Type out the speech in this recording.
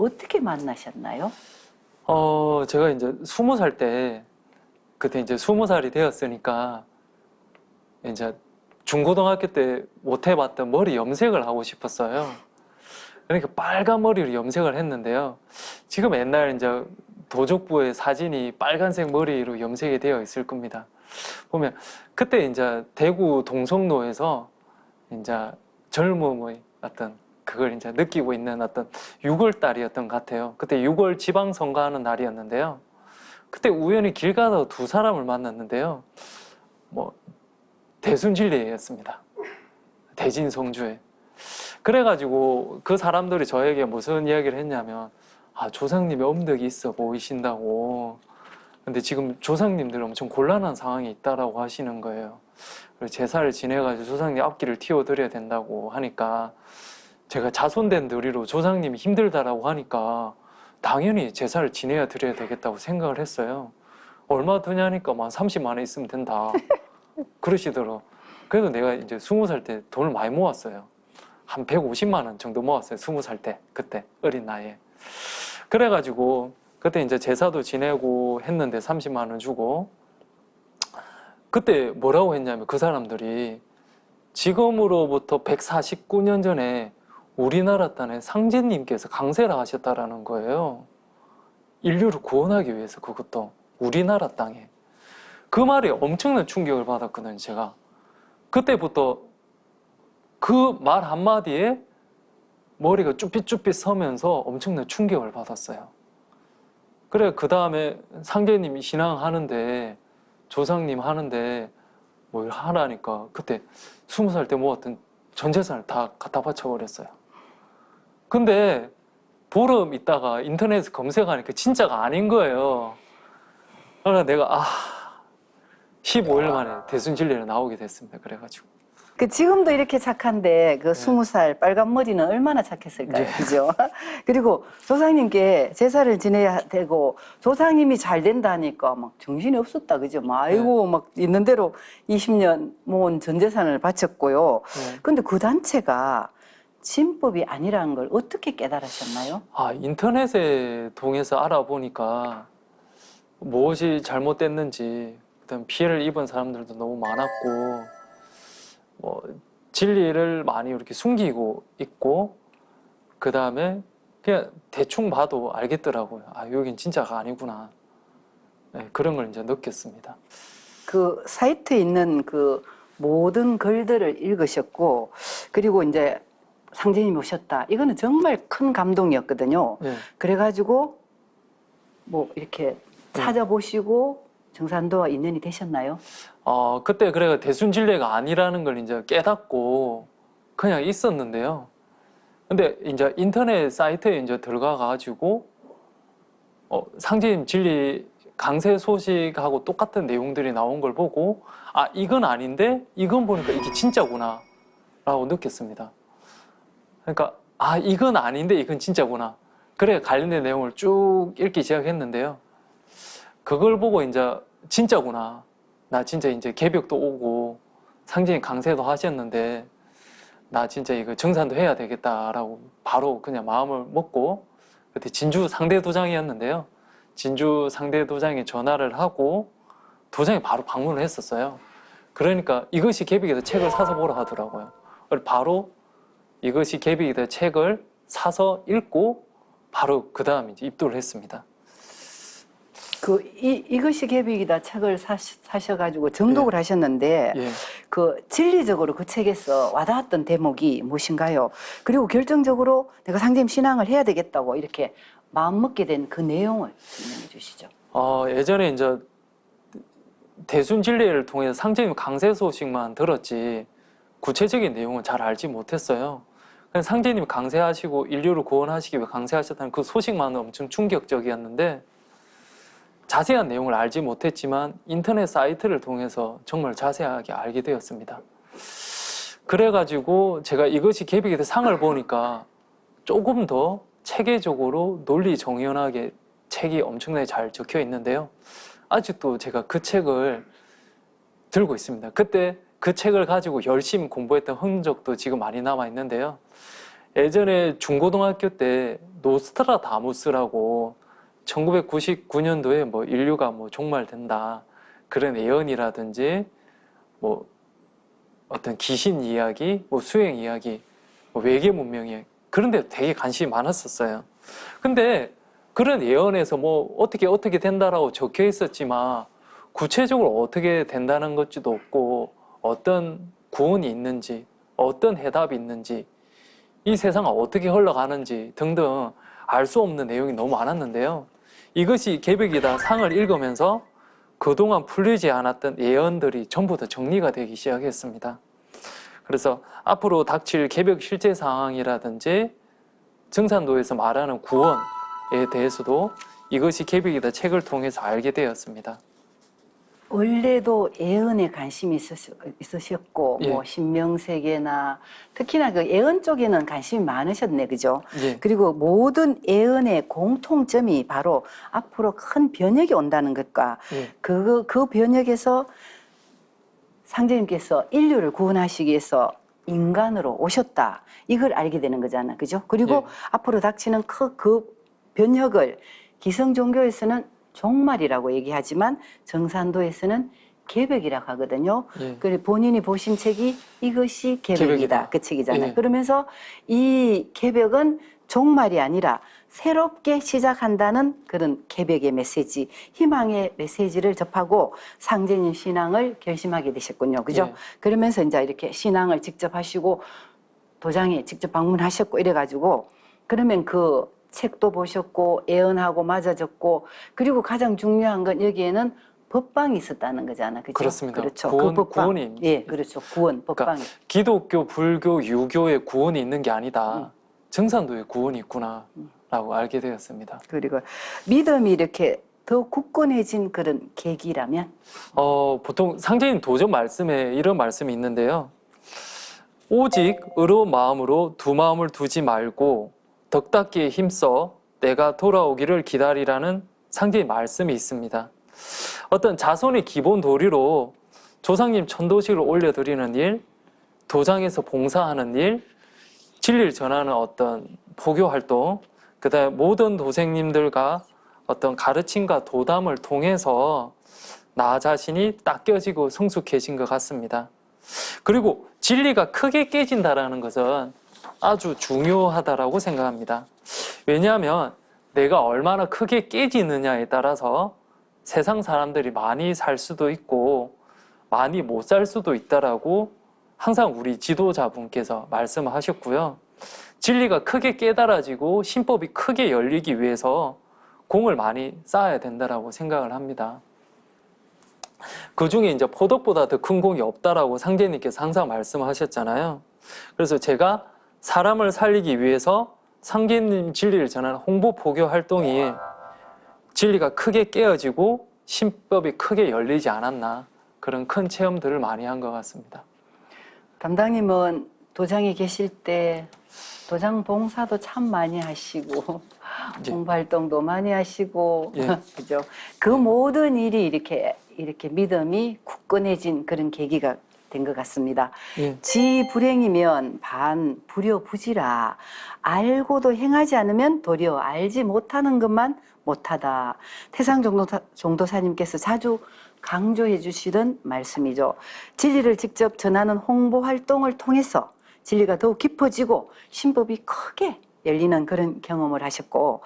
어떻게 만나셨나요? 제가 이제 20살 때, 그때 이제 20살이 되었으니까, 이제 중고등학교 때 못 해봤던 머리 염색을 하고 싶었어요. 그러니까 빨간 머리로 염색을 했는데요. 지금 옛날 이제 도족부의 사진이 빨간색 머리로 염색이 되어 있을 겁니다. 보면, 그때 이제 대구 동성로에서 이제 젊음의 어떤 그걸 이제 느끼고 있는 어떤 6월 달이었던 것 같아요. 그때 6월 지방선거하는 날이었는데요. 그때 우연히 길 가다가 두 사람을 만났는데요. 뭐 대순진리였습니다. 대진 성주에. 그래가지고 그 사람들이 저에게 무슨 이야기를 했냐면, 조상님이 엄덕이 있어 보이신다고. 근데 지금 조상님들 엄청 곤란한 상황이 있다라고 하시는 거예요. 그래서 제사를 지내가지고 조상님 앞길을 틔워드려야 된다고 하니까, 제가 자손된 들이로 조상님이 힘들다라고 하니까 당연히 제사를 지내야 드려야 되겠다고 생각을 했어요. 얼마 드냐니까 막 30만 원 있으면 된다 그러시더라고. 그래서 내가 이제 20살 때 돈을 많이 모았어요. 한 150만 원 정도 모았어요. 20살 때, 그때 어린 나이에. 그래가지고 그때 이제 제사도 지내고 했는데 30만 원 주고, 그때 뭐라고 했냐면 그 사람들이 지금으로부터 149년 전에 우리나라 땅에 상제님께서 강세를 하셨다라는 거예요. 인류를 구원하기 위해서. 그것도 우리나라 땅에. 그 말에 엄청난 충격을 받았거든요, 제가. 그때부터 그 말 한마디에 머리가 쭈삣쭈삣 서면서 엄청난 충격을 받았어요. 그래, 그 다음에 상제님이 신앙하는데, 조상님 하는데 뭘 하라니까 그때 20살 때 모았던 전 재산을 다 갖다 바쳐버렸어요. 근데 보름 있다가 인터넷에 검색하니까 진짜가 아닌 거예요. 그래서 내가 15일 만에 대순진리로 나오게 됐습니다. 그래가지고. 지금도 이렇게 착한데 그 20살 빨간 머리는 얼마나 착했을까요? 네. 그죠? 그리고 조상님께 제사를 지내야 되고 조상님이 잘 된다니까 막 정신이 없었다. 그죠? 막 아이고 막 있는 대로 20년 모은 전 재산을 바쳤고요. 근데 그 단체가 진법이 아니라는 걸 어떻게 깨달으셨나요? 인터넷에 통해서 알아보니까 무엇이 잘못됐는지, 그다음 피해를 입은 사람들도 너무 많았고, 진리를 많이 이렇게 숨기고 있고, 그 다음에 그냥 대충 봐도 알겠더라고요. 여긴 진짜가 아니구나. 네, 그런 걸 이제 느꼈습니다. 그 사이트에 있는 그 모든 글들을 읽으셨고, 그리고 이제 상제님이 오셨다. 이거는 정말 큰 감동이었거든요. 네. 그래가지고 뭐 이렇게 찾아보시고 정산도와 인연이 되셨나요? 그때 그래가 대순진례가 아니라는 걸 이제 깨닫고 그냥 있었는데요. 근데 이제 인터넷 사이트에 이제 들어가가지고 상제님 진리 강세 소식하고 똑같은 내용들이 나온 걸 보고, 이건 아닌데 이건 보니까 이게 진짜구나 라고 느꼈습니다. 그러니까 이건 아닌데 이건 진짜구나. 그래 관련된 내용을 쭉 읽기 시작했는데요. 그걸 보고 이제 진짜구나. 나 진짜 이제 개벽도 오고 상제님 강세도 하셨는데 나 진짜 이거 정산도 해야 되겠다라고 바로 그냥 마음을 먹고, 그때 진주 상대도장이었는데요. 진주 상대도장에 전화를 하고 도장에 바로 방문을 했었어요. 그러니까 이것이 개벽이다 책을 사서 보라 하더라고요. 바로 이것이 개벽이다 책을 사서 읽고 바로 그 다음 이제 입도를 했습니다. 이것이 개벽이다 책을 사셔가지고 정독을 하셨는데, 예. 그 진리적으로 그 책에서 와닿았던 대목이 무엇인가요? 그리고 결정적으로 내가 상제님 신앙을 해야 되겠다고 이렇게 마음먹게 된 그 내용을 설명해 주시죠. 예전에 이제 대순진리를 통해서 상제님 강세 소식만 들었지 구체적인 내용은 잘 알지 못했어요. 그냥 상제님이 강세하시고 인류를 구원하시기 위해 강세하셨다는 그 소식만은 엄청 충격적이었는데, 자세한 내용을 알지 못했지만 인터넷 사이트를 통해서 정말 자세하게 알게 되었습니다. 그래가지고 제가 이것이 개벽이다 상을 보니까 조금 더 체계적으로 논리 정연하게 책이 엄청나게 잘 적혀 있는데요. 아직도 제가 그 책을 들고 있습니다. 그때 그 책을 가지고 열심히 공부했던 흔적도 지금 많이 남아 있는데요. 예전에 중고등학교 때 노스트라다무스라고 1999년도에 뭐 인류가 뭐 종말된다 그런 예언이라든지 뭐 어떤 귀신 이야기, 뭐 수행 이야기, 뭐 외계 문명 이야기 그런 데 되게 관심이 많았었어요. 근데 그런 예언에서 뭐 어떻게 된다라고 적혀 있었지만 구체적으로 어떻게 된다는 것도 없고 어떤 구원이 있는지 어떤 해답이 있는지 이 세상은 어떻게 흘러가는지 등등 알 수 없는 내용이 너무 많았는데요. 이것이 개벽이다 상을 읽으면서 그동안 풀리지 않았던 예언들이 전부 다 정리가 되기 시작했습니다. 그래서 앞으로 닥칠 개벽 실제 상황이라든지 증산도에서 말하는 구원에 대해서도 이것이 개벽이다 책을 통해서 알게 되었습니다. 원래도 예언에 관심이 있으셨고, 예. 뭐, 신명세계나, 특히나 그 예언 쪽에는 관심이 많으셨네, 그죠? 예. 그리고 모든 예언의 공통점이 바로 앞으로 큰 변혁이 온다는 것과 예. 그 변혁에서 상제님께서 인류를 구원하시기 위해서 인간으로 오셨다. 이걸 알게 되는 거잖아, 그죠? 그리고 예. 앞으로 닥치는 그 변혁을 기성 종교에서는 종말이라고 얘기하지만 정산도에서는 개벽이라고 하거든요. 예. 그리고 본인이 보신 책이 이것이 개벽이다. 개벽이다. 그 책이잖아요. 예. 그러면서 이 개벽은 종말이 아니라 새롭게 시작한다는 그런 개벽의 메시지, 희망의 메시지를 접하고 상제님 신앙을 결심하게 되셨군요. 그죠? 예. 그러면서 이제 이렇게 신앙을 직접 하시고 도장에 직접 방문하셨고 이래가지고 그러면 그 책도 보셨고 예언하고 맞아졌고 그리고 가장 중요한 건 여기에는 법방이 있었다는 거잖아. 그죠? 그렇습니다. 그렇죠. 구원, 그 법방. 구원이 예, 그렇죠. 구원, 법방이. 그러니까 기독교, 불교, 유교의 구원이 있는 게 아니다. 증산도의 구원이 있구나라고 알게 되었습니다. 그리고 믿음이 이렇게 더 굳건해진 그런 계기라면 보통 상제님 도전 말씀에 이런 말씀이 있는데요. 오직 의로운 마음으로 두 마음을 두지 말고 덕닦기에 힘써 내가 돌아오기를 기다리라는 상제의 말씀이 있습니다. 어떤 자손의 기본 도리로 조상님 천도식을 올려드리는 일, 도장에서 봉사하는 일, 진리를 전하는 어떤 포교 활동, 그다음에 모든 도생님들과 어떤 가르침과 도담을 통해서 나 자신이 닦여지고 성숙해진 것 같습니다. 그리고 진리가 크게 깨진다라는 것은 아주 중요하다라고 생각합니다. 왜냐하면 내가 얼마나 크게 깨지느냐에 따라서 세상 사람들이 많이 살 수도 있고 많이 못 살 수도 있다라고 항상 우리 지도자분께서 말씀을 하셨고요. 진리가 크게 깨달아지고 신법이 크게 열리기 위해서 공을 많이 쌓아야 된다라고 생각을 합니다. 그 중에 이제 포덕보다 더 큰 공이 없다라고 상제님께서 항상 말씀하셨잖아요. 그래서 제가 사람을 살리기 위해서 상제님 진리를 전하는 홍보 포교 활동이 진리가 크게 깨어지고 신법이 크게 열리지 않았나 그런 큰 체험들을 많이 한 것 같습니다. 담당님은 도장에 계실 때 도장 봉사도 참 많이 하시고 예. 홍보 활동도 많이 하시고 예. 그죠? 그 모든 일이 이렇게 믿음이 굳건해진 그런 계기가 된 것 같습니다. 예. 지 불행이면 반 불효부지라 알고도 행하지 않으면 도리어 알지 못하는 것만 못하다. 태상 종도사님께서 자주 강조해 주시던 말씀이죠. 진리를 직접 전하는 홍보 활동을 통해서 진리가 더욱 깊어지고 신법이 크게 열리는 그런 경험을 하셨고